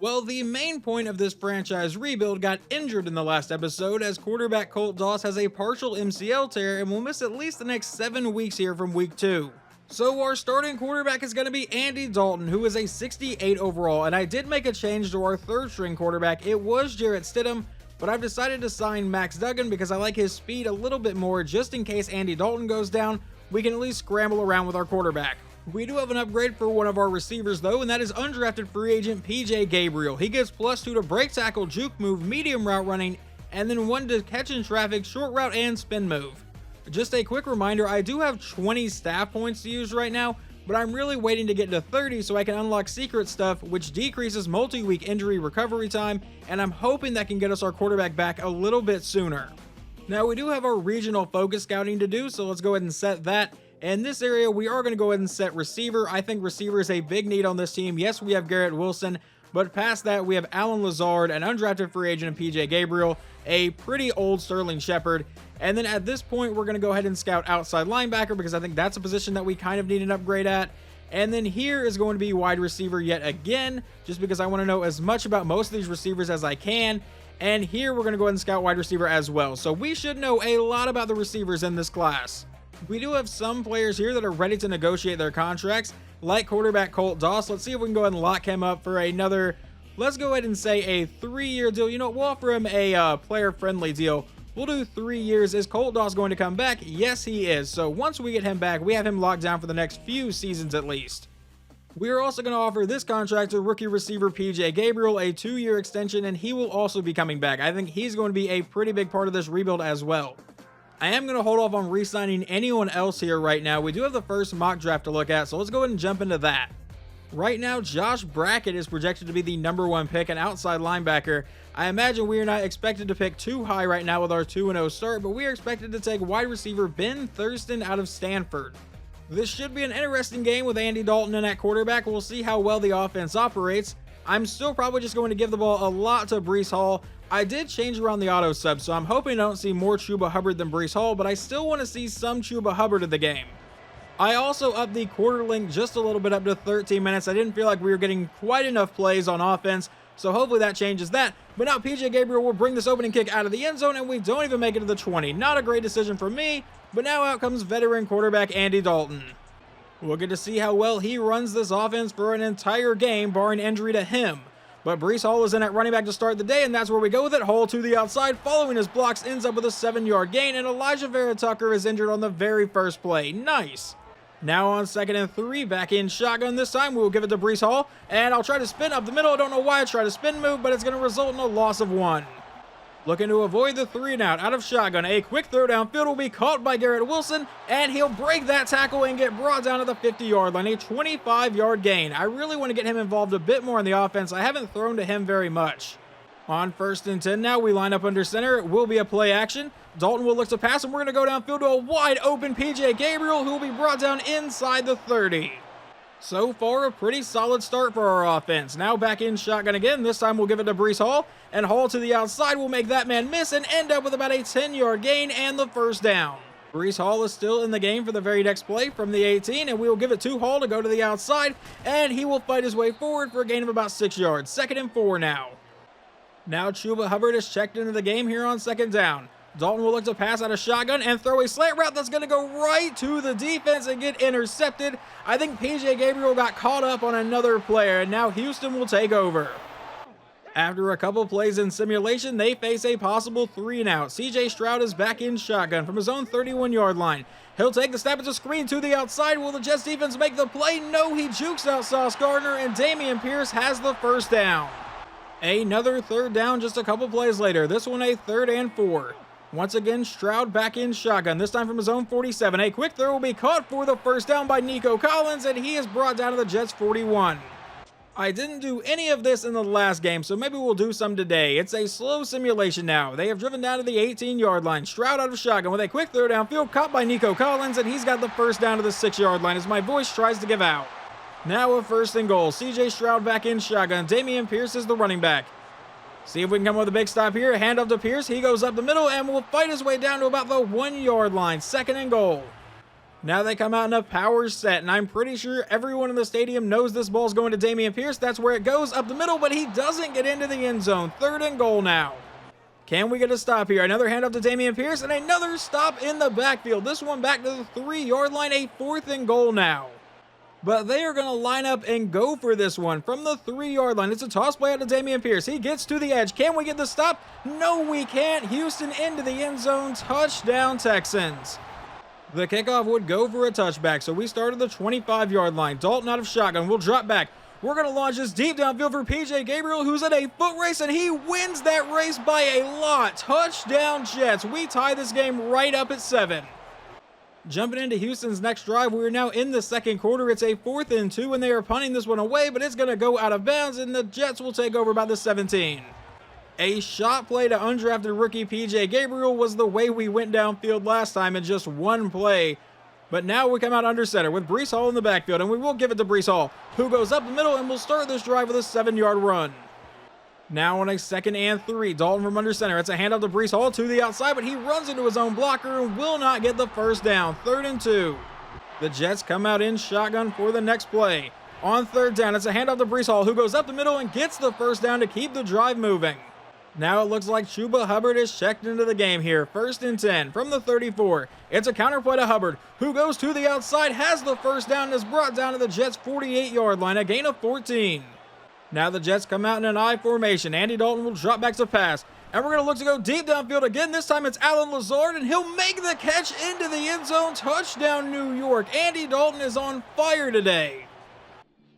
Well, the main point of this franchise rebuild got injured in the last episode as quarterback Colt Doss has a partial MCL tear and will miss at least the next 7 weeks here from week 2. So our starting quarterback is going to be Andy Dalton, who is a 68 overall, and I did make a change to our third string quarterback. It was Jarrett Stidham, but I've decided to sign Max Duggan because I like his speed a little bit more. Just in case Andy Dalton goes down, we can at least scramble around with our quarterback. We do have an upgrade for one of our receivers though, and that is undrafted free agent PJ Gabriel. He gets +2 to break tackle, juke move, medium route running, and then 1 to catch in traffic, short route, and spin move. Just a quick reminder, I do have 20 staff points to use right now, but I'm really waiting to get to 30 so I can unlock secret stuff, which decreases multi-week injury recovery time, and I'm hoping that can get us our quarterback back a little bit sooner. Now we do have our regional focus scouting to do, so let's go ahead and set that. In this area, we are going to go ahead and set receiver. I think receiver is a big need on this team. Yes, we have Garrett Wilson, but past that, we have Alan Lazard, an undrafted free agent, and PJ Gabriel, a pretty old Sterling Shepard. And then at this point, we're going to go ahead and scout outside linebacker because I think that's a position that we kind of need an upgrade at. And then here is going to be wide receiver yet again, just because I want to know as much about most of these receivers as I can. And here we're going to go ahead and scout wide receiver as well. So we should know a lot about the receivers in this class. We do have some players here that are ready to negotiate their contracts, like quarterback Colt Doss. Let's see if we can go ahead and lock him up for another, let's go ahead and say a 3-year deal. You know, we'll offer him a player-friendly deal. We'll do 3 years. Is Colt Doss going to come back? Yes, he is. So once we get him back, we have him locked down for the next few seasons at least. We are also going to offer this contract to rookie receiver PJ Gabriel a 2-year extension, and he will also be coming back. I think he's going to be a pretty big part of this rebuild as well. I am going to hold off on re-signing anyone else here right now. We do have the first mock draft to look at, so let's go ahead and jump into that. Right now, Josh Brackett is projected to be the #1 pick, an outside linebacker. I imagine we are not expected to pick too high right now with our 2-0 start, but we are expected to take wide receiver Ben Thurston out of Stanford. This should be an interesting game with Andy Dalton in at quarterback. We'll see how well the offense operates. I'm still probably just going to give the ball a lot to Breece Hall. I did change around the auto sub, so I'm hoping I don't see more Chuba Hubbard than Breece Hall, but I still want to see some Chuba Hubbard in the game. I also upped the quarter length just a little bit up to 13 minutes. I didn't feel like we were getting quite enough plays on offense, so hopefully that changes that. But now PJ Gabriel will bring this opening kick out of the end zone, and we don't even make it to the 20. Not a great decision for me, but now out comes veteran quarterback Andy Dalton. We'll get to see how well he runs this offense for an entire game, barring injury to him. But Breece Hall is in at running back to start the day, and that's where we go with it. Hall to the outside, following his blocks, ends up with a 7-yard gain, and Elijah Vera Tucker is injured on the very first play. Nice. Now on 2nd and 3, back in shotgun this time. We'll give it to Breece Hall, and I'll try to spin up the middle. I don't know why I tried to spin move, but it's going to result in a loss of 1. Looking to avoid the 3-and-out out of shotgun. A quick throw downfield will be caught by Garrett Wilson, and he'll break that tackle and get brought down to the 50-yard line. A 25-yard gain. I really want to get him involved a bit more in the offense. I haven't thrown to him very much. On 1st and 10 now, we line up under center. It will be a play action. Dalton will look to pass, and we're going to go downfield to a wide open PJ Gabriel, who will be brought down inside the 30. So far, a pretty solid start for our offense. Now back in shotgun again. This time we'll give it to Breece Hall, and Hall to the outside will make that man miss and end up with about a 10-yard gain and the first down. Breece Hall is still in the game for the very next play from the 18, and we will give it to Hall to go to the outside, and he will fight his way forward for a gain of about 6 yards. 2nd and 4 now. Now Chuba Hubbard is checked into the game here on 2nd down. Dalton will look to pass out of shotgun and throw a slant route that's going to go right to the defense and get intercepted. I think PJ Gabriel got caught up on another player, and now Houston will take over. After a couple plays in simulation, they face a possible 3-and-out. CJ Stroud is back in shotgun from his own 31-yard line. He'll take the snap. It's a screen to the outside. Will the Jets defense make the play? No, he jukes out Sauce Gardner, and Dameon Pierce has the first down. Another 3rd down just a couple plays later. This one a 3rd and 4. Once again, Stroud back in shotgun, this time from his own 47. A quick throw will be caught for the first down by Nico Collins, and he is brought down to the Jets' 41. I didn't do any of this in the last game, so maybe we'll do some today. It's a slow simulation now. They have driven down to the 18-yard line. Stroud out of shotgun with a quick throw downfield, caught by Nico Collins, and he's got the first down to the 6-yard line as my voice tries to give out. Now a 1st and goal. CJ Stroud back in shotgun. Dameon Pierce is the running back. See if we can come up with a big stop here. Hand off to Pierce. He goes up the middle and will fight his way down to about the 1-yard line. 2nd and goal. Now they come out in a power set, and I'm pretty sure everyone in the stadium knows this ball's going to Dameon Pierce. That's where it goes, up the middle, but he doesn't get into the end zone. 3rd and goal now. Can we get a stop here? Another handoff to Dameon Pierce, and another stop in the backfield. This one back to the 3-yard line, a 4th and goal now. But they are going to line up and go for this one from the 3-yard line. It's a toss play out to Dameon Pierce. He gets to the edge. Can we get the stop? No, we can't. Houston into the end zone. Touchdown, Texans. The kickoff would go for a touchback, so we start at the 25-yard line. Dalton out of shotgun. We'll drop back. We're going to launch this deep downfield for PJ Gabriel, who's in a foot race, and he wins that race by a lot. Touchdown, Jets. We tie this game right up at 7. Jumping into Houston's next drive, we are now in the second quarter. It's a 4th and 2, and they are punting this one away, but it's going to go out of bounds, and the Jets will take over by the 17. A shot play to undrafted rookie PJ Gabriel was the way we went downfield last time in just one play. But now we come out under center with Breece Hall in the backfield, and we will give it to Breece Hall, who goes up the middle and will start this drive with a 7-yard run. Now on a 2nd and 3, Dalton from under center. It's a handoff to Breece Hall to the outside, but he runs into his own blocker and will not get the first down. 3rd and 2. The Jets come out in shotgun for the next play. On 3rd down, it's a handoff to Breece Hall, who goes up the middle and gets the first down to keep the drive moving. Now it looks like Chuba Hubbard is checked into the game here. 1st and 10 from the 34. It's a counter play to Hubbard, who goes to the outside, has the first down, and is brought down to the Jets' 48-yard line, a gain of 14. Now the Jets come out in an I formation. Andy Dalton will drop back to pass, and we're going to look to go deep downfield again. This time it's Allen Lazard, and he'll make the catch into the end zone. Touchdown, New York. Andy Dalton is on fire today.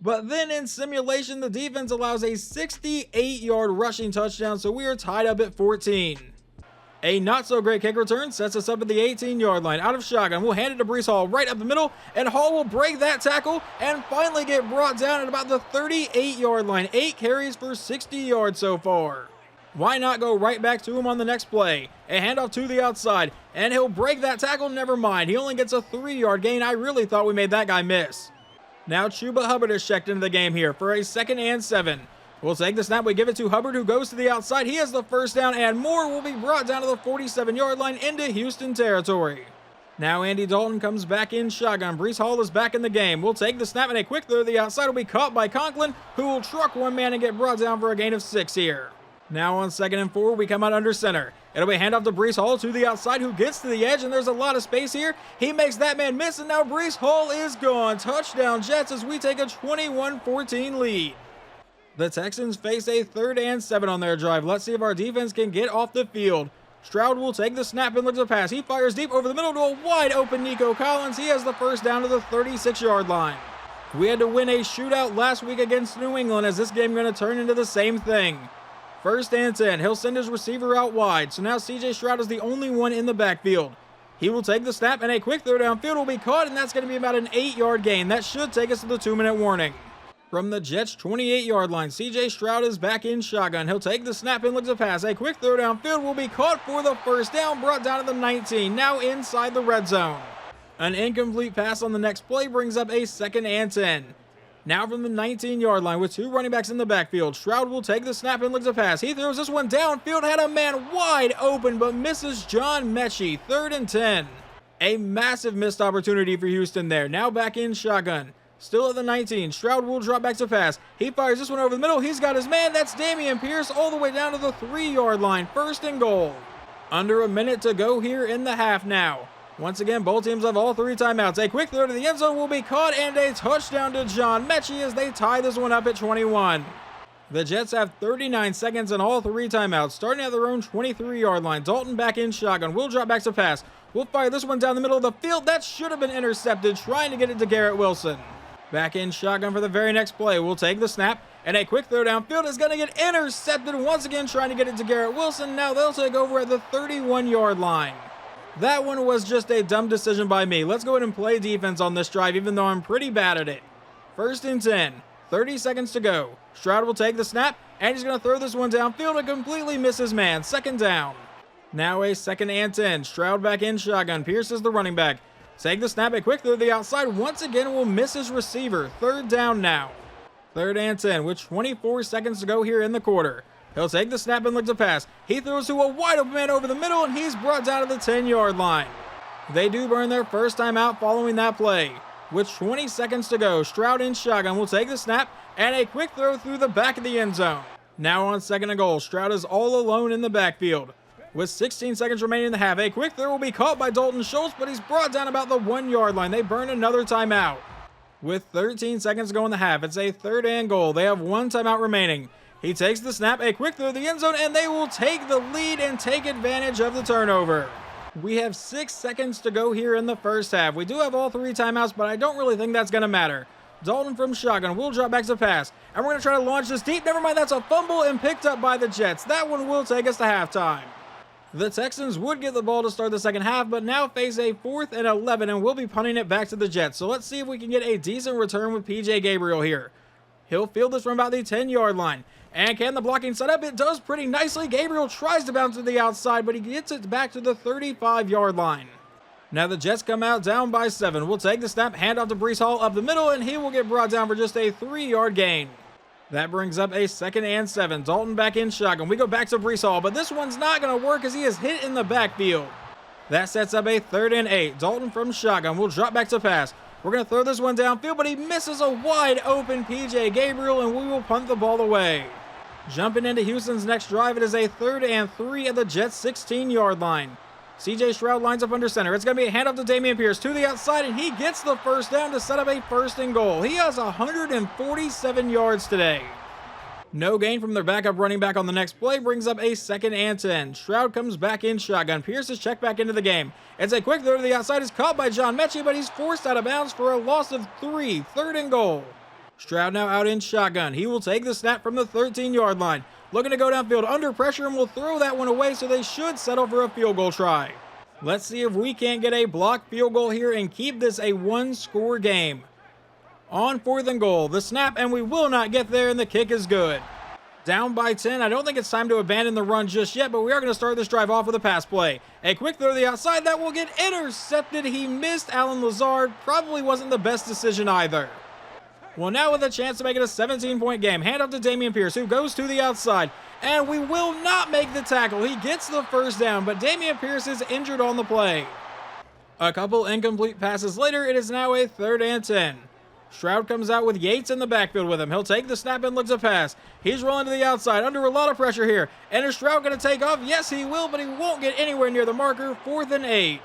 But then in simulation, the defense allows a 68-yard rushing touchdown, so we are tied up at 14. A not-so-great kick return sets us up at the 18-yard line. Out of shotgun, we'll hand it to Breece Hall right up the middle, and Hall will break that tackle and finally get brought down at about the 38-yard line. 8 carries for 60 yards so far. Why not go right back to him on the next play? A handoff to the outside, and he'll break that tackle. Never mind, he only gets a 3-yard gain. I really thought we made that guy miss. Now Chuba Hubbard is checked into the game here for a 2nd and 7. We'll take the snap. We give it to Hubbard, who goes to the outside. He has the first down, and more will be brought down to the 47-yard line into Houston territory. Now Andy Dalton comes back in shotgun. Breece Hall is back in the game. We'll take the snap, and a quick throw to the outside will be caught by Conklin, who will truck one man and get brought down for a gain of 6 here. Now on 2nd and 4, we come out under center. It'll be a handoff to Breece Hall to the outside, who gets to the edge, and there's a lot of space here. He makes that man miss, and now Breece Hall is gone. Touchdown, Jets, as we take a 21-14 lead. The Texans face a 3rd and 7 on their drive. Let's see if our defense can get off the field. Stroud will take the snap and look to pass. He fires deep over the middle to a wide-open Nico Collins. He has the first down to the 36-yard line. We had to win a shootout last week against New England, as this game is going to turn into the same thing. 1st and 10. He'll send his receiver out wide. So now CJ Stroud is the only one in the backfield. He will take the snap, and a quick throw downfield will be caught, and that's going to be about an 8-yard gain. That should take us to the 2-minute warning. From the Jets' 28-yard line, CJ Stroud is back in shotgun. He'll take the snap and look to pass. A quick throw downfield will be caught for the first down, brought down to the 19. Now inside the red zone. An incomplete pass on the next play brings up a 2nd and 10. Now from the 19-yard line with 2 running backs in the backfield, Stroud will take the snap and look to pass. He throws this one downfield, had a man wide open, but misses John Mechie. 3rd and 10. A massive missed opportunity for Houston there. Now back in shotgun. Still at the 19. Stroud will drop back to pass. He fires this one over the middle. He's got his man. That's Dameon Pierce all the way down to the 3-yard line. 1st and goal. Under a minute to go here in the half now. Once again, both teams have all 3 timeouts. A quick throw to the end zone will be caught, and a touchdown to John Mechie as they tie this one up at 21. The Jets have 39 seconds and all 3 timeouts, starting at their own 23-yard line. Dalton back in shotgun. Will drop back to pass. We'll fire this one down the middle of the field. That should have been intercepted, trying to get it to Garrett Wilson. Back in shotgun for the very next play. We'll take the snap, and a quick throw downfield is going to get intercepted once again, trying to get it to Garrett Wilson. Now they'll take over at the 31-yard line. That one was just a dumb decision by me. Let's go ahead and play defense on this drive, even though I'm pretty bad at it. 1st and 10. 30 seconds to go. Stroud will take the snap, and he's going to throw this one downfield and completely miss his man. 2nd down. Now a 2nd and 10. Stroud back in shotgun. Pierce is the running back. Take the snap, a quick throw to the outside. Once again, will miss his receiver. 3rd down now. 3rd and 10 with 24 seconds to go here in the quarter. He'll take the snap and look to pass. He throws to a wide open man over the middle, and he's brought down to the 10-yard line. They do burn their first timeout following that play. With 20 seconds to go, Stroud in shotgun will take the snap and a quick throw through the back of the end zone. Now on 2nd and goal, Stroud is all alone in the backfield. With 16 seconds remaining in the half, a quick throw will be caught by Dalton Schultz, but he's brought down about the 1 yard line. They burn another timeout. With 13 seconds to go in the half, it's a 3rd and goal. They have 1 timeout remaining. He takes the snap, a quick throw to the end zone, and they will take the lead and take advantage of the turnover. We have 6 seconds to go here in the first half. We do have all 3 timeouts, but I don't really think that's going to matter. Dalton from shotgun will drop back to pass, and we're going to try to launch this deep. Never mind, that's a fumble and picked up by the Jets. That one will take us to halftime. The Texans would get the ball to start the second half, but now face a 4th and 11 and will be punting it back to the Jets. So let's see if we can get a decent return with PJ Gabriel here. He'll field this from about the 10-yard line. And can the blocking set up? It does pretty nicely. Gabriel tries to bounce to the outside, but he gets it back to the 35-yard line. Now the Jets come out down by 7. We'll take the snap, hand off to Breece Hall up the middle, and he will get brought down for just a 3-yard gain. That brings up a 2nd and 7. Dalton back in shotgun. We go back to Breece Hall, but this one's not going to work as he is hit in the backfield. That sets up a 3rd and 8. Dalton from shotgun will drop back to pass. We're going to throw this one downfield, but he misses a wide open PJ Gabriel, and we will punt the ball away. Jumping into Houston's next drive, it is a 3rd and 3 at the Jets' 16-yard line. CJ Stroud lines up under center. It's going to be a handoff to Dameon Pierce to the outside, and he gets the first down to set up a 1st and goal. He has 147 yards today. No gain from their backup running back on the next play brings up a 2nd and 10. Stroud comes back in shotgun. Pierce is checked back into the game. It's a quick throw to the outside. It's caught by John Mechie, but he's forced out of bounds for a loss of 3. 3rd and goal. Stroud now out in shotgun. He will take the snap from the 13-yard line. Looking to go downfield under pressure and will throw that one away, so they should settle for a field goal try. Let's see if we can't get a blocked field goal here and keep this a 1-score game. On 4th and goal, the snap, and we will not get there, and the kick is good. Down by 10. I don't think it's time to abandon the run just yet, but we are going to start this drive off with a pass play. A quick throw to the outside that will get intercepted. He missed Allen Lazard. Probably wasn't the best decision either. Well, now with a chance to make it a 17-point game, hand off to Dameon Pierce, who goes to the outside, and we will not make the tackle. He gets the first down, but Dameon Pierce is injured on the play. A couple incomplete passes later, it is now a 3rd and 10. Stroud comes out with Yates in the backfield with him. He'll take the snap and looks to pass. He's rolling to the outside under a lot of pressure here. And is Stroud going to take off? Yes, he will, but he won't get anywhere near the marker. 4th and 8.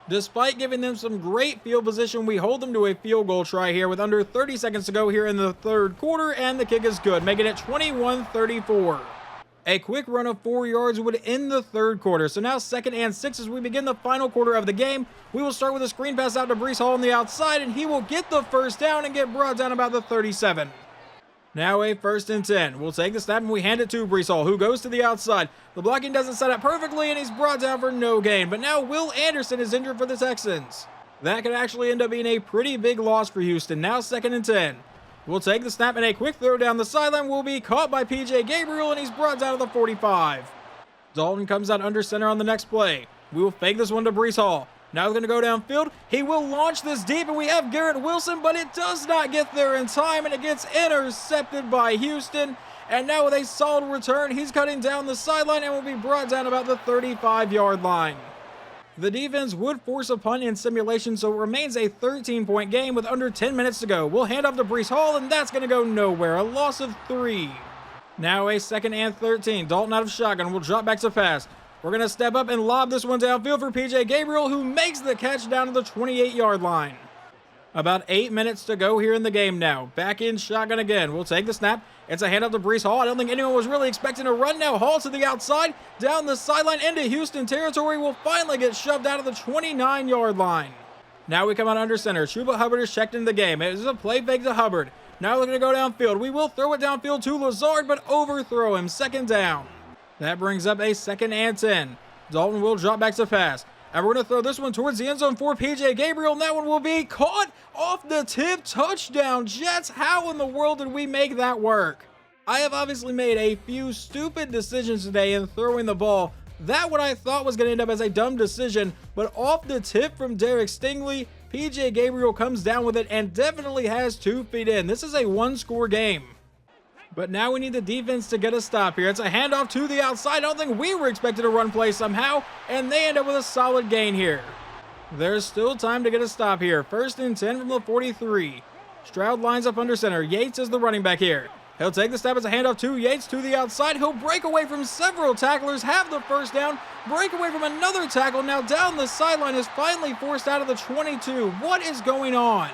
Despite giving them some great field position, we hold them to a field goal try here with under 30 seconds to go here in the 3rd quarter, and the kick is good, making it 21-34. A quick run of 4 yards would end the 3rd quarter. So now 2nd and 6 as we begin the final quarter of the game. We will start with a screen pass out to Breece Hall on the outside, and he will get the first down and get brought down about the 37. Now a 1st and 10. We'll take the snap and we hand it to Breece Hall, who goes to the outside. The blocking doesn't set up perfectly, and he's brought down for no gain. But now Will Anderson is injured for the Texans. That could actually end up being a pretty big loss for Houston. Now 2nd and 10. We'll take the snap, and a quick throw down the sideline will be caught by PJ Gabriel, and he's brought down to the 45. Dalton comes out under center on the next play. We will fake this one to Breece Hall. Now he's going to go downfield. He will launch this deep, and we have Garrett Wilson, but it does not get there in time, and it gets intercepted by Houston. And now with a solid return, he's cutting down the sideline and will be brought down about the 35-yard line. The defense would force a punt in simulation, so it remains a 13-point game with under 10 minutes to go. We'll hand off to Breece Hall, and that's going to go nowhere. A loss of 3. Now a 2nd and 13. Dalton out of shotgun will drop back to pass. We're going to step up and lob this one downfield for PJ Gabriel, who makes the catch down to the 28-yard line. About 8 minutes to go here in the game now. Back in shotgun again. We'll take the snap. It's a handoff to Breece Hall. I don't think anyone was really expecting a run now. Hall to the outside, down the sideline into Houston territory. Will finally get shoved out of the 29-yard line. Now we come out under center. Chuba Hubbard is checked into the game. It is a play fake to Hubbard. Now looking to go downfield. We will throw it downfield to Lazard, but overthrow him. 2nd down. That brings up a 2nd and 10. Dalton will drop back to pass. And we're going to throw this one towards the end zone for PJ Gabriel, and that one will be caught off the tip. Touchdown, Jets. How in the world did we make that work? I have obviously made a few stupid decisions today in throwing the ball. That what I thought was going to end up as a dumb decision, but off the tip from Derek Stingley, PJ Gabriel comes down with it and definitely has 2 feet in. This is a 1-score game. But now we need the defense to get a stop here. It's a handoff to the outside. I don't think we were expected to run play somehow, and they end up with a solid gain here. There's still time to get a stop here. 1st and 10 from the 43. Stroud lines up under center. Yates is the running back here. He'll take the snap as a handoff to Yates to the outside. He'll break away from several tacklers, have the first down, break away from another tackle. Now down the sideline, is finally forced out of the 22. What is going on?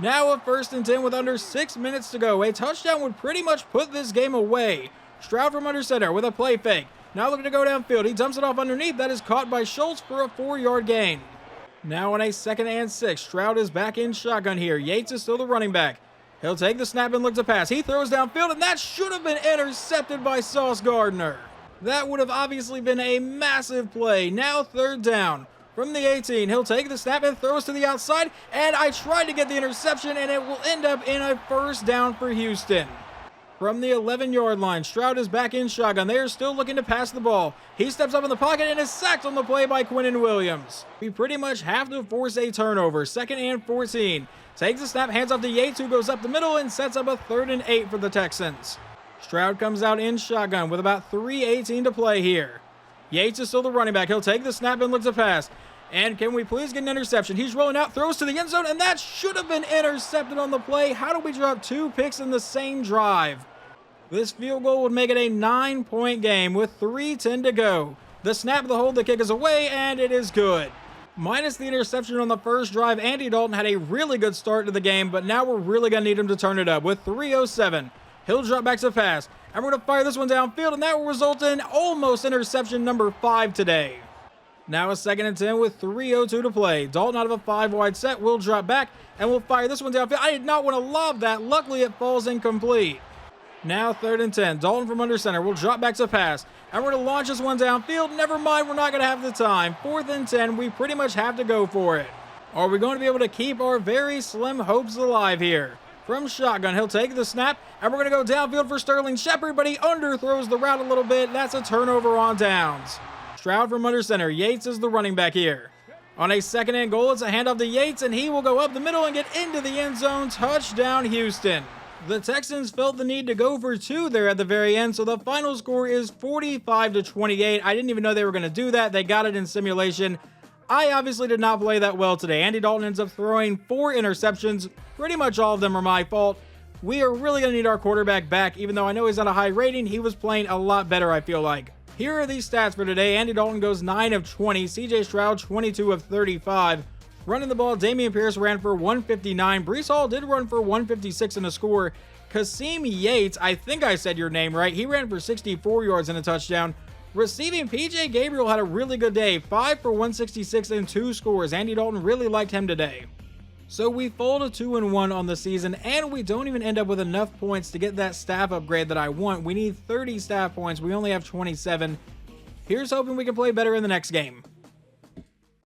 Now a 1st and 10 with under 6 minutes to go. A touchdown would pretty much put this game away. Stroud from under center with a play fake. Now looking to go downfield. He dumps it off underneath. That is caught by Schultz for a 4-yard gain. Now on a 2nd and 6. Stroud is back in shotgun here. Yates is still the running back. He'll take the snap and look to pass. He throws downfield, and that should have been intercepted by Sauce Gardner. That would have obviously been a massive play. Now 3rd down. From the 18, he'll take the snap and throws to the outside, and I tried to get the interception, and it will end up in a 1st down for Houston. From the 11-yard line, Stroud is back in shotgun. They are still looking to pass the ball. He steps up in the pocket and is sacked on the play by Quinnen Williams. We pretty much have to force a turnover. 2nd and 14. Takes the snap, hands off to Yates, who goes up the middle and sets up a 3rd and 8 for the Texans. Stroud comes out in shotgun with about 3:18 to play here. Yates is still the running back. He'll take the snap and look to pass. And can we please get an interception? He's rolling out, throws to the end zone, and that should have been intercepted on the play. How do we drop 2 picks in the same drive? This field goal would make it a 9-point game with 3:10 to go. The snap, the hold, the kick is away, and it is good. Minus the interception on the first drive, Andy Dalton had a really good start to the game, but now we're really going to need him to turn it up with 3:07. He'll drop back to pass, and we're going to fire this one downfield, and that will result in almost interception number 5 today. Now a 2nd and 10 with 3:02 to play. Dalton out of a 5-wide set will drop back, and we'll fire this one downfield. I did not want to lob that. Luckily, it falls incomplete. Now 3rd and 10. Dalton from under center will drop back to pass. And we're going to launch this one downfield. Never mind, we're not going to have the time. 4th and 10. We pretty much have to go for it. Are we going to be able to keep our very slim hopes alive here? From shotgun, he'll take the snap. And we're going to go downfield for Sterling Shepard, but he underthrows the route a little bit. That's a turnover on downs. Stroud from under center. Yates is the running back here. On a 2nd and goal, it's a handoff to Yates, and he will go up the middle and get into the end zone. Touchdown, Houston. The Texans felt the need to go for 2 there at the very end, so the final score is 45-28. I didn't even know they were going to do that. They got it in simulation. I obviously did not play that well today. Andy Dalton ends up throwing 4 interceptions. Pretty much all of them are my fault. We are really going to need our quarterback back. Even though I know he's on a high rating, he was playing a lot better, I feel like. Here are these stats for today. Andy Dalton goes 9 of 20. CJ Stroud, 22 of 35. Running the ball, Dameon Pierce ran for 159. Breece Hall did run for 156 in a score. Kasim Yates, I think I said your name right. He ran for 64 yards and a touchdown. Receiving, PJ Gabriel had a really good day. 5 for 166 and 2 scores. Andy Dalton really liked him today. So we fall to 2-1 on the season, and we don't even end up with enough points to get that staff upgrade that I want. We need 30 staff points. We only have 27. Here's hoping we can play better in the next game.